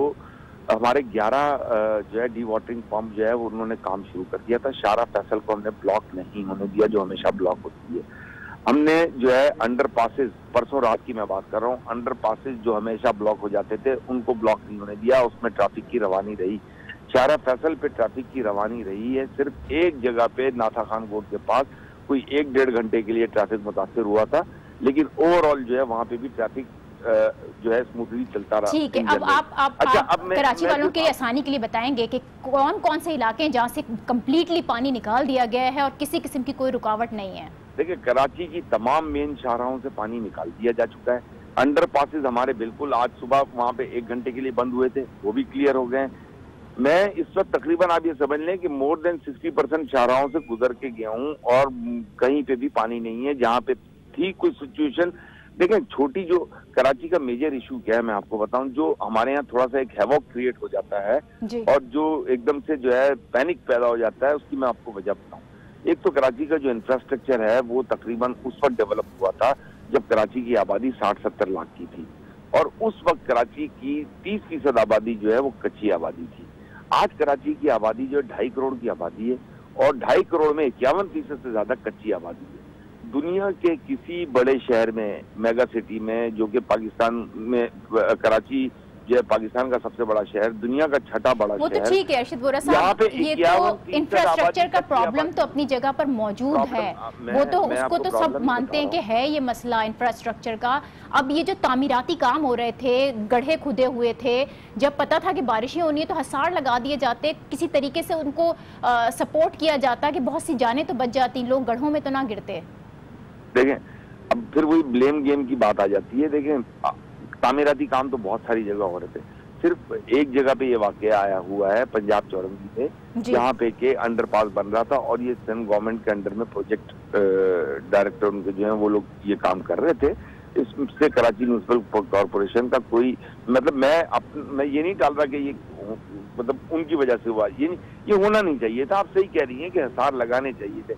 हमारे 11 जो है डी वाटरिंग पंप जो है वो उन्होंने काम शुरू कर दिया था। शारा फैसल को हमने ब्लॉक नहीं होने दिया, जो हमेशा ब्लॉक होती है। हमने जो है अंडर पासेज, परसों रात की मैं बात कर रहा हूँ, अंडर पासेज जो हमेशा ब्लॉक हो जाते थे उनको ब्लॉक नहीं होने दिया, उसमें ट्रैफिक की रवानी रही। शारा फैसल पे ट्रैफिक की रवानी रही है। सिर्फ एक जगह पे नाथा खान कोट के पास कोई 1-1.5 घंटे के लिए ट्रैफिक मुतासिर हुआ था, लेकिन ओवरऑल जो है वहाँ पे भी ट्रैफिक जो है स्मूथली चलता रहा। ठीक है, अब आप कराची वालों के आसानी के लिए बताएंगे कि कौन कौन से इलाके हैं जहाँ से कम्प्लीटली पानी निकाल दिया गया है और किसी किस्म की कोई रुकावट नहीं है? देखिए, कराची की तमाम मेन शाहराहों से पानी निकाल दिया जा चुका है। अंडर पासेज हमारे बिल्कुल आज सुबह वहाँ पे 1 घंटे के लिए बंद हुए थे, वो भी क्लियर हो गए। मैं इस वक्त तकरीबन आप ये समझ लें कि मोर देन 60% शाहराहों से गुजर के गया हूँ और कहीं पे भी पानी नहीं है। जहाँ पे थी कोई सिचुएशन, देखें छोटी जो कराची का मेजर इशू क्या है मैं आपको बताऊं, जो हमारे यहाँ थोड़ा सा एक हैवॉक क्रिएट हो जाता है और जो एकदम से जो है पैनिक पैदा हो जाता है, उसकी मैं आपको वजह बताऊं। एक तो कराची का जो इंफ्रास्ट्रक्चर है वो तकरीबन उस वक्त डेवलप हुआ था जब कराची की आबादी 60-70 लाख की थी और उस वक्त कराची की 30% आबादी जो है वो कच्ची आबादी थी। आज कराची की आबादी जो है 2.5 करोड़ की आबादी है और 2.5 करोड़ में 51% से ज्यादा कच्ची आबादी है। दुनिया के किसी बड़े शहर में, मेगा सिटी में, जो कि पाकिस्तान में कराची जो है पाकिस्तान का सबसे बड़ा शहर, दुनिया का 6ठा बड़ा शहर। वो तो ठीक है अर्शद वोरा साहब, ये तो इंफ्रास्ट्रक्चर का प्रॉब्लम तो अपनी जगह पर मौजूद है, वो तो उसको तो सब मानते हैं कि है ये मसला इंफ्रास्ट्रक्चर का। अब ये जो तामीराती काम हो रहे थे, गड्ढे खुदे हुए थे, जब पता था कि बारिशें होनी है तो हसार लगा दिए जाते, किसी तरीके से उनको सपोर्ट किया जाता कि बहुत सी जानें तो बच जाती, लोग गड्ढों में तो ना गिरते। देखें, अब फिर वही ब्लेम गेम की बात आ जाती है। देखें, तामीराती काम तो बहुत सारी जगह हो रहे थे, सिर्फ एक जगह पे ये वाकया आया हुआ है पंजाब चौरंगी पे, जहाँ पे के अंडरपास बन रहा था और ये सिंध गवर्नमेंट के अंडर में प्रोजेक्ट डायरेक्टर उनके जो है वो लोग ये काम कर रहे थे। इससे कराची म्यूनिसिपल कॉर्पोरेशन का कोई मतलब, मैं ये नहीं डाल रहा कि ये मतलब उनकी वजह से हुआ, ये होना नहीं चाहिए था। आप सही कह रही हैं कि हिसार लगाने चाहिए थे।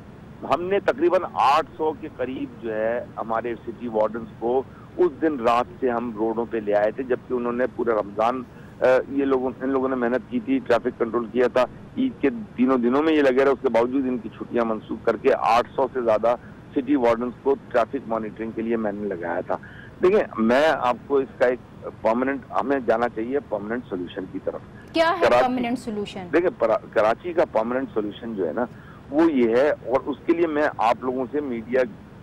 हमने तकरीबन 800 के करीब जो है हमारे सिटी वार्डन्स को उस दिन रात से हम रोडों पे ले आए थे, जबकि उन्होंने पूरे रमजान इन लोगों ने मेहनत की थी, ट्रैफिक कंट्रोल किया था। ईद के तीनों दिनों में ये लगे रहे, उसके बावजूद इनकी छुट्टियां मंसूख करके 800 से ज्यादा सिटी वार्डन्स को ट्रैफिक मॉनिटरिंग के लिए मैंने लगाया था। देखिए, मैं आपको इसका एक परमानेंट, हमें जाना चाहिए परमानेंट सोल्यूशन की तरफ। क्या है परमानेंट सोल्यूशन? देखिए, कराची का परमानेंट सोल्यूशन जो है ना वो ये है, और उसके लिए मैं आप लोगों से, मीडिया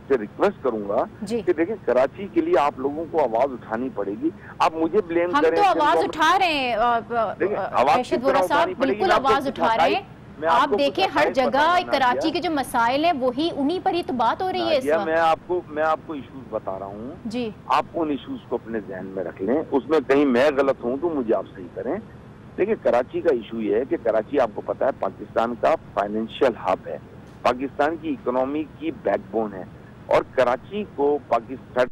से रिक्वेस्ट करूंगा कि देखिए कराची के लिए आप लोगों को आवाज उठानी पड़ेगी। आप मुझे ब्लेम हम करें, तो आवाज उठा रहे हैं अर्शद वोरा साहब, बिल्कुल आवाज उठा रहे हैं। आप देखें हर जगह कराची के जो मसाइल है वही उन्हीं पर ही तो बात हो रही है इस वक्त। मैं आपको इश्यूज बता रहा हूँ जी, आप उन इश्यूज को अपने ध्यान में रख लें, उसमें कहीं मैं गलत हूँ तो मुझे आप सही करें। देखिए, कराची का इशू ये है कि कराची आपको पता है पाकिस्तान का फाइनेंशियल हब है, पाकिस्तान की इकोनॉमी की बैकबोन है, और कराची को पाकिस्तान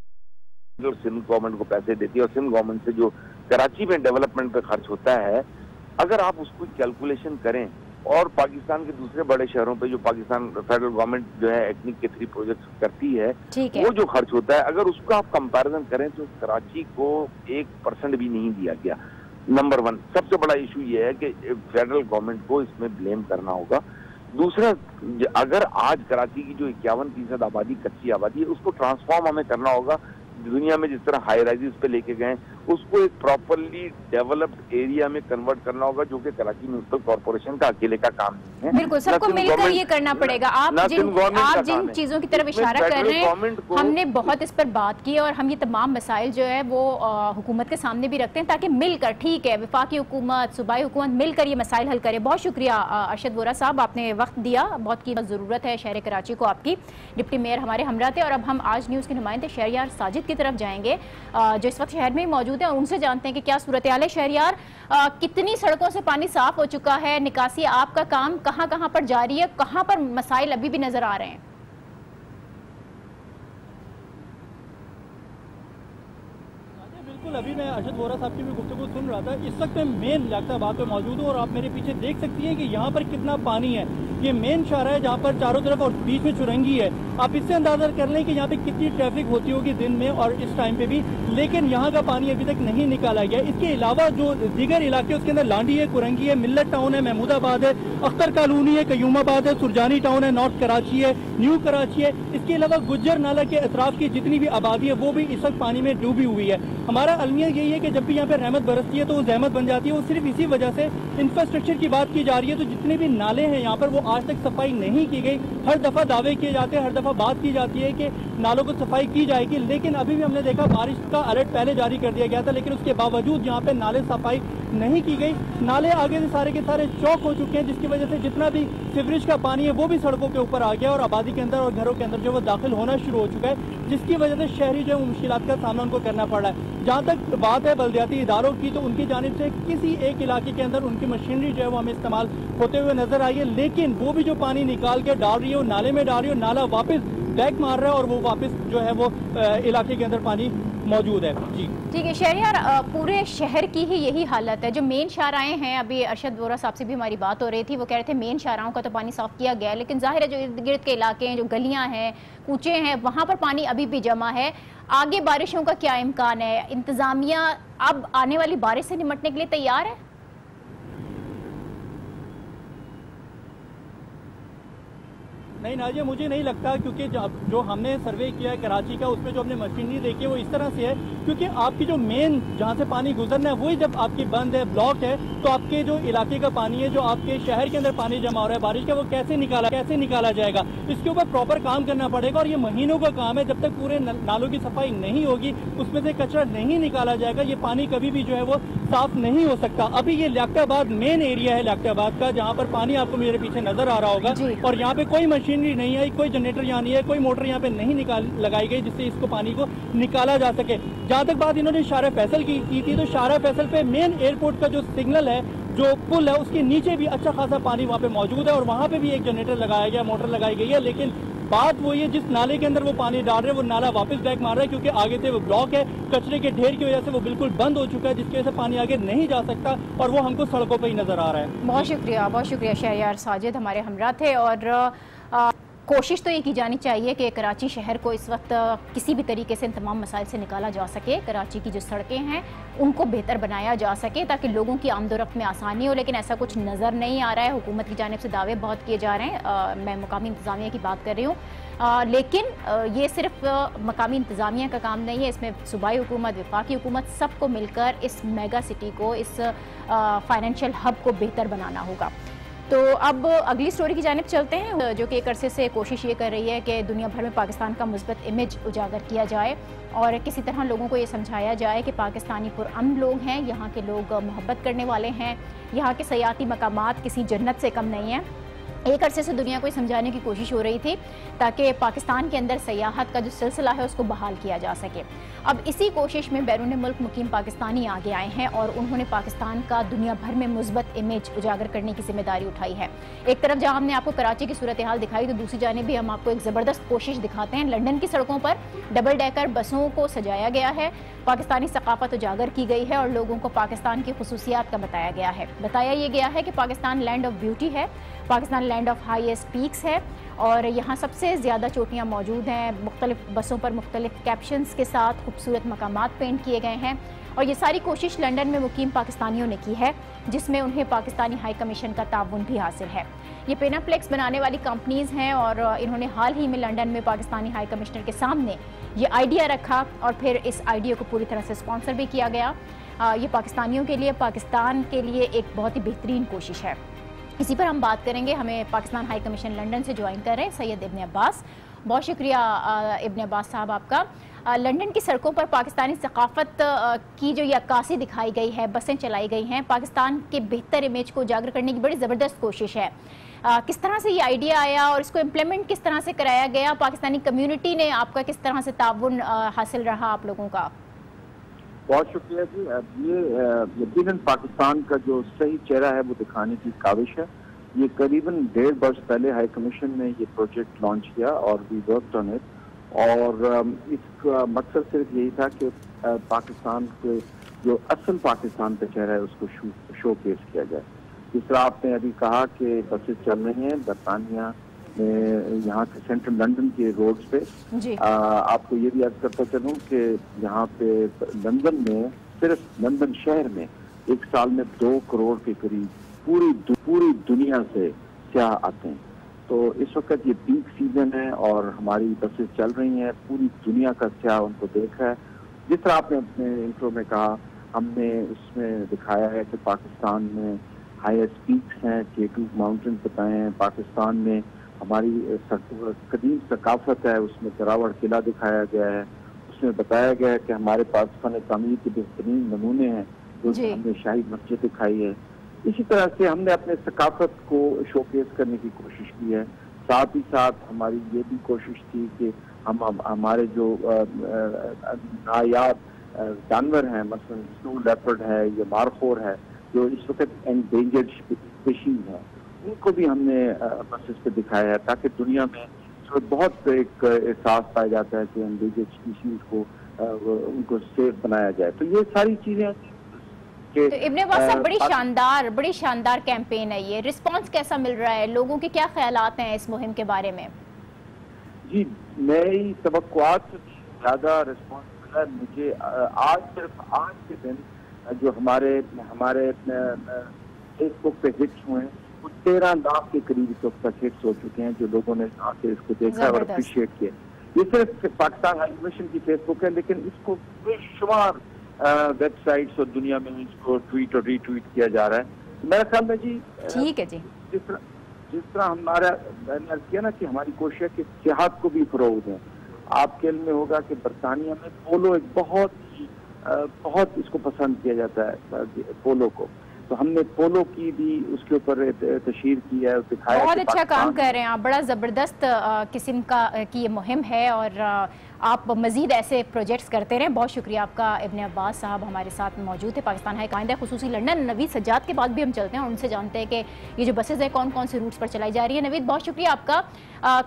जो सिंध गवर्नमेंट को पैसे देती है और सिंध गवर्नमेंट से जो कराची में डेवलपमेंट पे खर्च होता है, अगर आप उसको कैलकुलेशन करें और पाकिस्तान के दूसरे बड़े शहरों पे जो पाकिस्तान फेडरल गवर्नमेंट जो है एटनिक के 3 प्रोजेक्ट करती है, वो जो खर्च होता है, अगर उसको आप कंपैरिजन करें तो कराची को 1% भी नहीं दिया गया। नंबर 1 सबसे बड़ा इशू ये है कि फेडरल गवर्नमेंट को इसमें ब्लेम करना होगा। दूसरा, अगर आज कराची की जो 51% आबादी कच्ची आबादी है, उसको ट्रांसफॉर्म हमें करना होगा। दुनिया में जिस तरह हाई राइजेस पे लेके गए, उसको एक प्रॉपरली डेवलप्ड एरिया में कन्वर्ट करना होगा, जो कि कराची म्यूनिसिपल कॉर्पोरेशन का अकेले का काम नहीं है। बिल्कुल, सबको मिलकर ये करना पड़ेगा। आप जिन चीजों की तरफ इशारा कर रहे हैं, हमने बहुत इस पर बात की और हम ये तमाम मसाइल जो है वो हुकूमत के सामने भी रखते हैं, ताकि मिलकर, ठीक है, वफाकी हुकूमत, सूबाई हुकूमत मिलकर ये मसाइल हल करे। बहुत शुक्रिया अर्शद वोरा साहब, आपने वक्त दिया, बहुत की ज़रूरत है शहर कराची को आपकी। डिप्टी मेयर हमारे हमरा थे और अब हम आज न्यूज़ के नुमाइंदे शहरयार साजिद की तरफ जाएंगे, जो इस वक्त शहर में मौजूद है, और उनसे जानते हैं कि क्या सूरत हाल है। शहरयार, कितनी सड़कों से पानी साफ हो चुका है, निकासी आपका काम कहां कहां पर जारी है, कहां पर मसाइल अभी भी नजर आ रहे हैं? बिल्कुल, अभी मैं अर्शद वोरा साहब की भी गुफ्तगू सुन रहा था। इस वक्त मैं मेन लाक्ताबाद पे मौजूद हूँ और आप मेरे पीछे देख सकती हैं कि यहाँ पर कितना पानी है। ये मेन शाहरा है जहाँ पर चारों तरफ और बीच में चुरंगी है, आप इससे अंदाजा कर लें कि यहाँ पे कितनी ट्रैफिक होती होगी दिन में और इस टाइम पे भी, लेकिन यहाँ का पानी अभी तक नहीं निकाला गया। इसके अलावा जो दीगर इलाके उसके अंदर लांडी है, कुरंगी है, मिल्लत टाउन है, महमूदाबाद है, अख्तर कॉलोनी है, कयूमाबाद है, सुरजानी टाउन है, नॉर्थ कराची है, न्यू कराची है। इसके अलावा गुज्जर नाला के अतराफ की जितनी भी आबादी है वो भी इस वक्त पानी में डूबी हुई है। हमारा अलमिया यही है कि जब भी यहाँ पे रहमत बरसती है तो वो जहमत बन जाती है। वो सिर्फ इसी वजह से इंफ्रास्ट्रक्चर की बात की जा रही है। तो जितने भी नाले हैं यहाँ पर वो आज तक सफाई नहीं की गई। हर दफा दावे किए जाते हैं, हर दफा बात की जाती है कि नालों को सफाई की जाएगी, लेकिन अभी भी हमने देखा बारिश का अलर्ट पहले जारी कर दिया गया था, लेकिन उसके बावजूद यहाँ पे नाले सफाई नहीं की गई। नाले आगे से सारे के सारे चौक हो चुके हैं, जिसकी वजह से जितना भी सीवरेज का पानी है वो भी सड़कों के ऊपर आ गया और आबादी के अंदर और घरों के अंदर जो वो दाखिल होना शुरू हो चुका है, जिसकी वजह से शहरी जो है मुश्किलात का सामना उनको करना पड़ रहा है। जहाँ तक बात है बल्दियाती इदारों की, तो उनकी जानिब से किसी एक इलाके के अंदर उनकी मशीनरी जो है वो हमें इस्तेमाल होते हुए नजर आई है, लेकिन वो भी जो पानी निकाल के डाल रही है वो नाले में डाल रही है, नाला वापस बैक मार रहा है और वो वापस जो है वो इलाके के अंदर पानी मौजूद है। जी ठीक है शहरियार, पूरे शहर की ही यही हालत है। जो मेन शाहराएं हैं, अभी अरशद वोरा साहब से भी हमारी बात हो रही थी, वो कह रहे थे मेन शाहराओं का तो पानी साफ किया गया है, लेकिन जाहिर है जो इर्द गिर्द के इलाके हैं, जो गलियां हैं, कूचे हैं, वहाँ पर पानी अभी भी जमा है। आगे बारिशों का क्या इम्कान है? इंतजामिया अब आने वाली बारिश से निपटने के लिए तैयार है? नहीं नाजिया, मुझे नहीं लगता, क्योंकि जो हमने सर्वे किया है कराची का, उसमें जो हमने मशीनरी देखी है वो इस तरह से है, क्योंकि आपकी जो मेन जहाँ से पानी गुजरना है वही जब आपकी बंद है, ब्लॉक है, तो आपके जो इलाके का पानी है, जो आपके शहर के अंदर पानी जमा हो रहा है बारिश का, वो कैसे निकाला जाएगा? इसके ऊपर प्रॉपर काम करना पड़ेगा और ये महीनों का काम है। जब तक पूरे नालों की सफाई नहीं होगी, उसमें से कचरा नहीं निकाला जाएगा, ये पानी कभी भी जो है वो साफ नहीं हो सकता। अभी ये लियाकताबाद मेन एरिया है लियाकताबाद का, जहाँ पर पानी आपको मेरे पीछे नजर आ रहा होगा, और यहाँ पे कोई मशीनरी नहीं है, कोई जनरेटर यहाँ नहीं है, कोई मोटर यहाँ पे नहीं लगाई गई जिससे इसको पानी को निकाला जा सके। जहाँ तक बात इन्होंने शारा फैसल की थी, तो शारा फैसल पे मेन एयरपोर्ट का जो सिग्नल है, जो पुल है, उसके नीचे भी अच्छा खासा पानी वहाँ पे मौजूद है और वहाँ पे भी एक जनरेटर लगाया गया, मोटर लगाई गई है, लेकिन बात वो ये जिस नाले के अंदर वो पानी डाल रहे हैं वो नाला वापस बैक मार रहा है, क्योंकि आगे से वो ब्लॉक है, कचरे के ढेर की वजह से वो बिल्कुल बंद हो चुका है, जिसकी वजह से पानी आगे नहीं जा सकता और वो हमको सड़कों पर ही नजर आ रहा है। बहुत शुक्रिया शहरियार साजिद हमारे हमरा थे। और कोशिश तो ये की जानी चाहिए कि कराची शहर को इस वक्त किसी भी तरीके से इन तमाम मसाइल से निकाला जा सके, कराची की जो सड़कें हैं उनको बेहतर बनाया जा सके ताकि लोगों की आमदोरफ्त में आसानी हो, लेकिन ऐसा कुछ नज़र नहीं आ रहा है। हुकूमत की जानिब से दावे बहुत किए जा रहे हैं, मैं मुकामी इंतज़ामिया की बात कर रही हूँ, लेकिन ये सिर्फ मकामी इंतज़ामिया का काम नहीं है, इसमें सूबाई हुकूमत, वफाकी हुकूमत, सबको मिलकर इस मेगा सिटी को, इस फाइनेंशियल हब को बेहतर बनाना होगा। तो अब अगली स्टोरी की जानिब चलते हैं, जो कि एक अरसे से कोशिश ये कर रही है कि दुनिया भर में पाकिस्तान का मुस्बत इमेज उजागर किया जाए और किसी तरह लोगों को ये समझाया जाए कि पाकिस्तानी पुरअमन लोग हैं, यहाँ के लोग मोहब्बत करने वाले हैं, यहाँ के सयाती मकामात किसी जन्नत से कम नहीं है। एक अरसे से दुनिया को ये समझाने की कोशिश हो रही थी ताकि पाकिस्तान के अंदर सयाहत का जो सिलसिला है उसको बहाल किया जा सके। अब इसी कोशिश में बैरून मुल्क मुकीम पाकिस्तानी आगे आए हैं और उन्होंने पाकिस्तान का दुनिया भर में मुस्बत इमेज उजागर करने की जिम्मेदारी उठाई है। एक तरफ जहां हमने आपको कराची की सूरत हाल दिखाई, तो दूसरी जानिब भी हम आपको एक ज़बरदस्त कोशिश दिखाते हैं। लंदन की सड़कों पर डबल डेकर बसों को सजाया गया है, पाकिस्तानी सकाफत उजागर की गई है और लोगों को पाकिस्तान की खुसूसियात का बताया गया है। बताया ये गया है कि पाकिस्तान लैंड ऑफ ब्यूटी है, Pakistan land of highest peaks है और यहाँ सबसे ज़्यादा चोटियाँ मौजूद हैं। मुख्तलिफ बसों पर मुख्तलिफ कैप्शंस के साथ खूबसूरत मकामात पेंट किए गए हैं और ये सारी कोशिश लंदन में मुकीम पाकिस्तानियों ने की है, जिसमें उन्हें पाकिस्तानी हाई कमीशन का ताउन भी हासिल है। ये पेनाप्लेक्स बनाने वाली कंपनीज़ हैं और इन्होंने हाल ही में लंदन में पाकिस्तानी हाई कमिश्नर के सामने ये आइडिया रखा और फिर इस आइडिया को पूरी तरह से स्पॉन्सर भी किया गया। ये पाकिस्तानियों के लिए, पाकिस्तान के लिए एक बहुत ही बेहतरीन कोशिश है। इसी पर हम बात करेंगे। हमें पाकिस्तान हाई कमीशन लंदन से ज्वाइन कर रहे हैं सैयद इब्न अब्बास। बहुत शुक्रिया इब्न अब्बास साहब आपका। लंदन की सड़कों पर पाकिस्तानी सकाफत की जो ये अक्कासी दिखाई गई है, बसें चलाई गई हैं, पाकिस्तान के बेहतर इमेज को उजागर करने की बड़ी ज़बरदस्त कोशिश है। किस तरह से ये आइडिया आया और इसको इम्प्लीमेंट किस तरह से कराया गया? पाकिस्तानी कम्युनिटी ने आपका किस तरह से ताउन हासिल रहा आप लोगों का? बहुत शुक्रिया जी। ये यकीनन पाकिस्तान का जो सही चेहरा है वो दिखाने की काविश है। ये करीबन 1.5 वर्ष पहले हाई कमीशन ने ये प्रोजेक्ट लॉन्च किया और वी वर्कड ऑन इट, और इसका मकसद सिर्फ यही था कि पाकिस्तान के जो असल पाकिस्तान का चेहरा है उसको शो केस किया जाए। जिस तरह आपने अभी कहा कि बसेस चल रही हैं, बरतानिया यहाँ के सेंट्रल लंदन के रोड्स पे। आपको ये भी अर्ज करता चलूँ कि यहाँ पे लंदन में, सिर्फ लंदन शहर में एक साल में 2 करोड़ के करीब पूरी दुनिया से सयाह आते हैं। तो इस वक्त ये पीक सीजन है और हमारी बसें चल रही हैं, पूरी दुनिया का सयाह उनको देख रहा है। जिस तरह आपने अपने इंट्रो में कहा, हमने उसमें दिखाया है कि पाकिस्तान में हाईएस्ट पीक्स हैं, K2 माउंटेन्स बताए हैं। पाकिस्तान में हमारी कदीम सकाफत है, उसमें तरावड़ किला दिखाया गया है। उसमें बताया गया है कि हमारे पास फन तामीर के बेहतरीन नमूने हैं, तो हमने शाही मस्जिद दिखाई है। इसी तरह से हमने अपने सकाफत को शोकेस करने की कोशिश की है। साथ ही साथ हमारी ये भी कोशिश थी कि हम हमारे जो नायाब जानवर हैं, मसलन स्नो लेपर्ड है या मारखोर है, जो इस वक्त एंडेंजर्ड स्पीशीज हैं, उनको भी हमने बसेस पे दिखाया है, ताकि दुनिया में बहुत एक एहसास पाया जाता है कि एंडेंजर्ड स्पीशीज को उनको सेफ बनाया जाए। तो ये सारी चीजें तो इब्ने अब्बास साहब, बड़ी शानदार कैंपेन है ये। रिस्पांस कैसा मिल रहा है? लोगों के क्या ख्यालात हैं इस मुहिम के बारे में? जी, मेरी तवक्कुआत से ज्यादा रिस्पांस मिला मुझे। सिर्फ आज के दिन जो हमारे फेसबुक पे हिट्स हुए हैं, वो 13 लाख के करीब इस वक्त तक हिट्स हो चुके हैं, जो लोगों ने आके इसको देखा और अप्रिशिएट किया। ये सिर्फ पाकिस्तान हाई कमीशन की फेसबुक है, लेकिन इसको बेशुमार वेबसाइट्स और दुनिया में इसको ट्वीट और रीट्वीट किया जा रहा है। मेरे ख्याल में जी ठीक है जी, जिस तरह हमारा मैंने अर्ज किया ना कि हमारी कोशिश है कि सियाहत को भी फरोग दें। आपके इल्म में होगा कि बरतानिया में पोलो एक बहुत इसको पसंद किया जाता है, पोलो को। तो हमने पोलो की भी उसके ऊपर तशहीर की है, दिखाया। बहुत अच्छा काम कर रहे हैं आप, बड़ा ज़बरदस्त किस्म की ये मुहिम है और आप मज़ीद ऐसे प्रोजेक्ट्स करते रहें। बहुत शुक्रिया आपका। इब्ने अब्बास साहब हमारे साथ मौजूद है, पाकिस्तान हाई कायदा खुसूसी लंदन। नवीद सज्जाद के बाद भी हम चलते हैं और उनसे जानते हैं कि ये जो बसेज हैं कौन कौन से रूट्स पर चलाई जा रही है। नवीद, बहुत शुक्रिया आपका।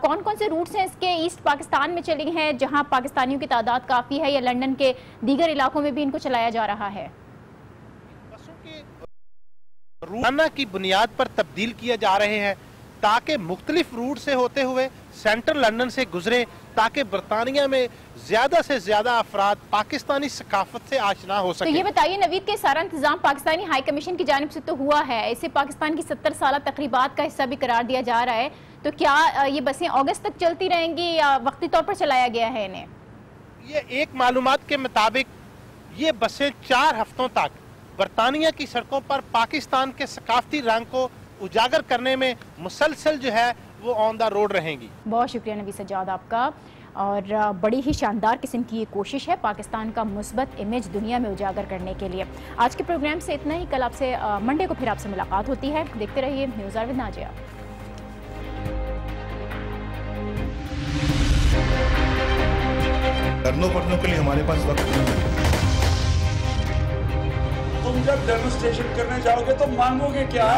कौन कौन से रूट्स हैं इसके? ईस्ट पाकिस्तान में चली हैं जहाँ पाकिस्तानियों की तादाद काफ़ी है, या लंदन के दीगर इलाकों में भी इनको चलाया जा रहा है? रोजाना की बुनियाद पर तब्दील किए जा रहे हैं ताकि मुख्तलिफ रूट से होते हुए सेंट्रल लंदन से गुजरे, ताकि बरतानिया में ज्यादा से ज्यादा अफराद पाकिस्तानी सकाफत से आशना हो सके। तो ये बताइए नवीद, के सारा इंतजाम पाकिस्तानी हाई कमीशन की जानिब से तो हुआ है, इसे पाकिस्तान की 70 साल तकरीबात का हिस्सा भी करार दिया जा रहा है, तो क्या ये बसें अगस्त तक चलती रहेंगी या वक्ती तौर पर चलाया गया है इन्हें? ये एक मालूमात के मुताबिक ये बसें 4 हफ्तों तक बरतानिया की सड़कों पर पाकिस्तान के सकाफती रंग को उजागर करने में मुसलसल जो है वो ऑन द रोड रहेंगी। बहुत शुक्रिया नवीद सज्जाद आपका। और बड़ी ही शानदार किस्म की ये कोशिश है पाकिस्तान का मुस्बत इमेज दुनिया में उजागर करने के लिए। आज के प्रोग्राम से इतना ही। कल आपसे मंडे को फिर आपसे मुलाकात होती है। देखते रहिए न्यूज़ आवर विद नाजिया। धरनों पढ़ने के लिए हमारे पास वक्त नहीं है। तुम जब डेमोन्स्ट्रेशन करने जाओगे तो मांगोगे क्या?